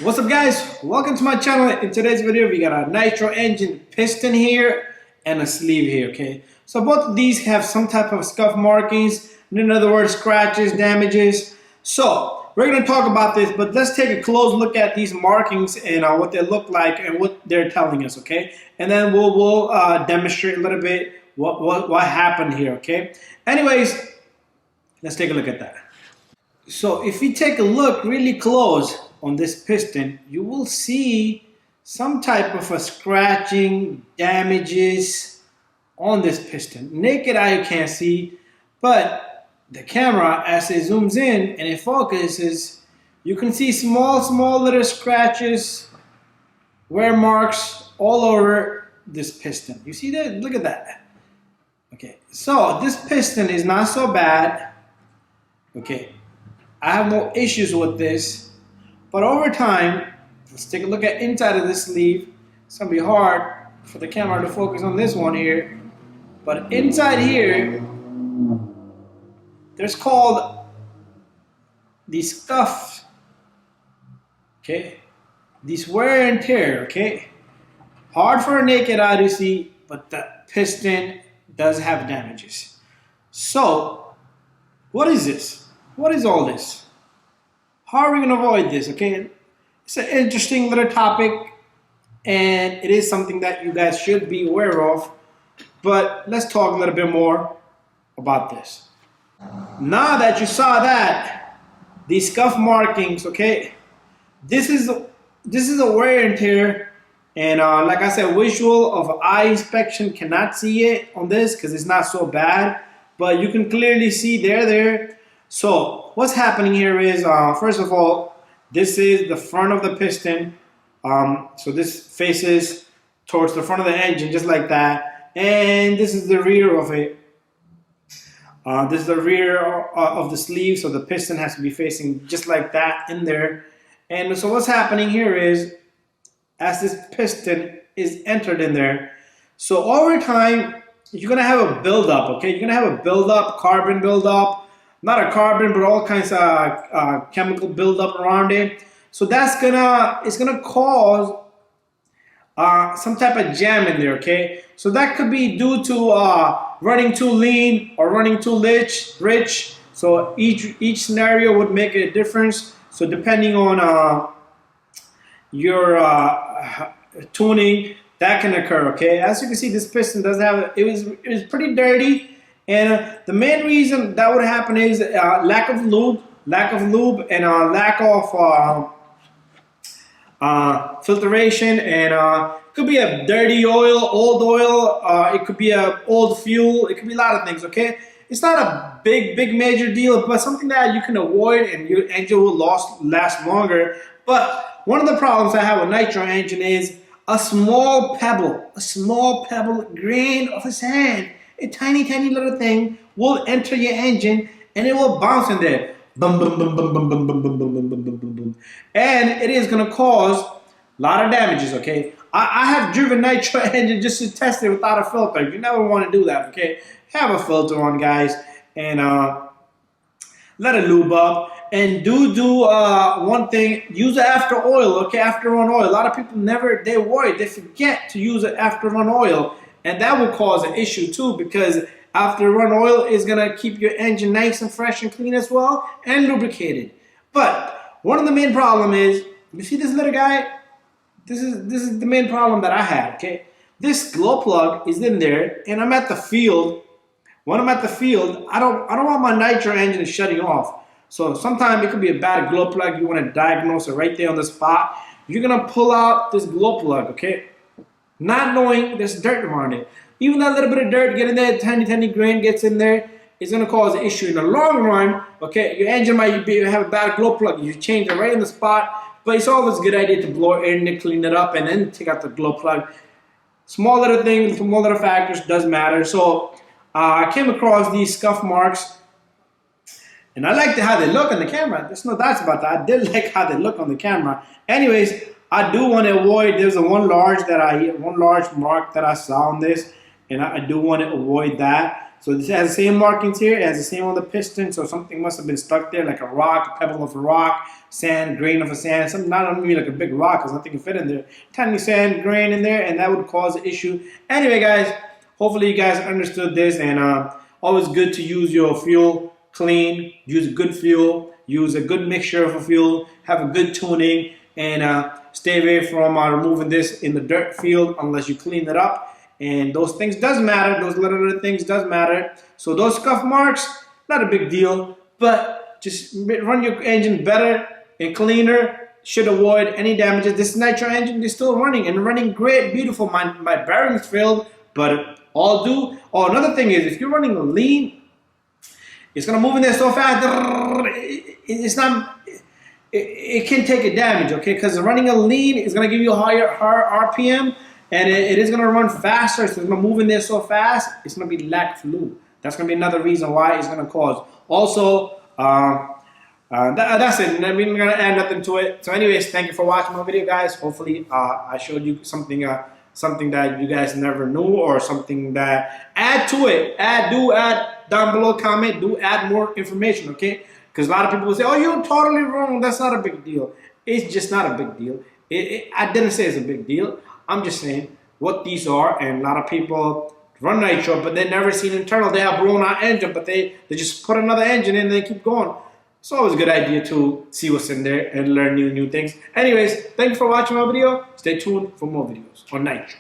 What's up guys, welcome to my channel. In today's video we got a Nitro engine piston here and a sleeve here. Okay, so both of these have some type of scuff markings, in other words scratches, damages. So we're going to talk about this, but let's take a close look at these markings and what they look like and what they're telling us. Okay, and then we'll demonstrate a little bit what happened here. Okay, anyways, let's take a look at that. So if you take a look really close on this piston, you will see some type of a scratching, damages on this piston. Naked eye you can't see, but the camera, as it zooms in and it focuses, you can see small little scratches, wear marks all over this piston. You see that? Look at that. Okay, so this piston is not so bad. Okay, I have no issues with this, but over time, let's take a look at inside of this sleeve. It's gonna be hard for the camera to focus on this one here, but inside here, there's called these scuffs, okay? These wear and tear, okay? Hard for a naked eye to see, but the piston does have damages. So, what is this? What is all this? How are we going to avoid this? Okay, it's an interesting little topic, and it is something that you guys should be aware of. But let's talk a little bit more about this. Now that you saw that, these scuff markings, okay, this is a wear and tear, and like I said, visual of eye inspection cannot see it on this because it's not so bad, but you can clearly see they're there. So what's happening here is, first of all, this is the front of the piston. So this faces towards the front of the engine, just like that. And this is the rear of it. This is the rear of the sleeve, so the piston has to be facing just like that in there. And so what's happening here is, as this piston is entered in there, so over time, you're going to have a buildup, okay? You're going to have a buildup, carbon buildup. Not a carbon, but all kinds of chemical buildup around it. So it's gonna cause some type of jam in there, okay? So that could be due to running too lean or running too rich. So each scenario would make a difference. So depending on your tuning, that can occur, okay? As you can see, this piston does have, it was pretty dirty. And the main reason that would happen is lack of lube, and lack of filtration, and it could be a dirty oil, old oil, it could be a old fuel, it could be a lot of things, okay? It's not a big major deal, but something that you can avoid and your engine will last longer. But one of the problems I have with Nitro engine is a small pebble, grain of a sand. A tiny little thing will enter your engine and it will bounce in there. Boom, boom, boom, boom, boom, boom, boom, boom, boom, boom, boom, boom, boom. And it is going to cause a lot of damages, okay? I have driven Nitro engine just to test it without a filter. You never want to do that, okay? Have a filter on, guys, and let it lube up. And do one thing, use it after oil, okay? After run oil. A lot of people they forget to use it after run oil. And that will cause an issue too, because after run oil is gonna keep your engine nice and fresh and clean as well, and lubricated. But one of the main problem is, you see this little guy? This is the main problem that I had. Okay, this glow plug is in there, and I'm at the field. When I'm at the field, I don't want my Nitro engine shutting off. So sometimes it could be a bad glow plug. You want to diagnose it right there on the spot. You're gonna pull out this glow plug, okay? Not knowing there's dirt around it. Even that little bit of dirt getting there, tiny grain gets in there, is going to cause an issue in the long run. Okay, your engine might have a bad glow plug. You change it right in the spot, but it's always a good idea to blow air in it, clean it up, and then take out the glow plug. Small little things, small little factors, does matter. So I came across these scuff marks, and I liked how they look on the camera. There's no doubts about that. I did like how they look on the camera. Anyways, I do want to avoid, there's one large mark that I saw on this, and I do want to avoid that. So this has the same markings here. It has the same on the piston. So something must have been stuck there, like a rock, a pebble of a rock, sand, grain of a sand. Something not maybe like a big rock, because nothing can fit in there. Tiny sand grain in there, and that would cause an issue. Anyway, guys, hopefully you guys understood this. And always good to use your fuel clean. Use a good fuel. Use a good mixture of a fuel. Have a good tuning, and stay away from removing this in the dirt field unless you clean it up. And those things does matter. Those little things does matter. So those scuff marks, not a big deal. But just run your engine better and cleaner. Should avoid any damages. This Nitro engine is still running and running great, beautiful. My bearings failed, but all do. Oh, another thing is, if you're running a lean, it's gonna move in there so fast. It's not. It can take a damage, okay? Because running a lean is gonna give you a higher RPM. And it is going to run faster, so it's going to move in there so fast, it's going to be lack fluid. That's going to be another reason why it's going to cause. Also, that's it. I'm going to add nothing to it. So anyways, thank you for watching my video, guys. Hopefully, I showed you something something that you guys never knew, or something that add to it. Add down below, comment, do add more information, okay? Because a lot of people will say, oh, you're totally wrong. That's not a big deal. It's just not a big deal. I didn't say it's a big deal. I'm just saying what these are, and a lot of people run Nitro, but they never seen internal. They have blown out engine, but they just put another engine in and they keep going. It's always a good idea to see what's in there and learn new things. Anyways, thank you for watching my video. Stay tuned for more videos on Nitro.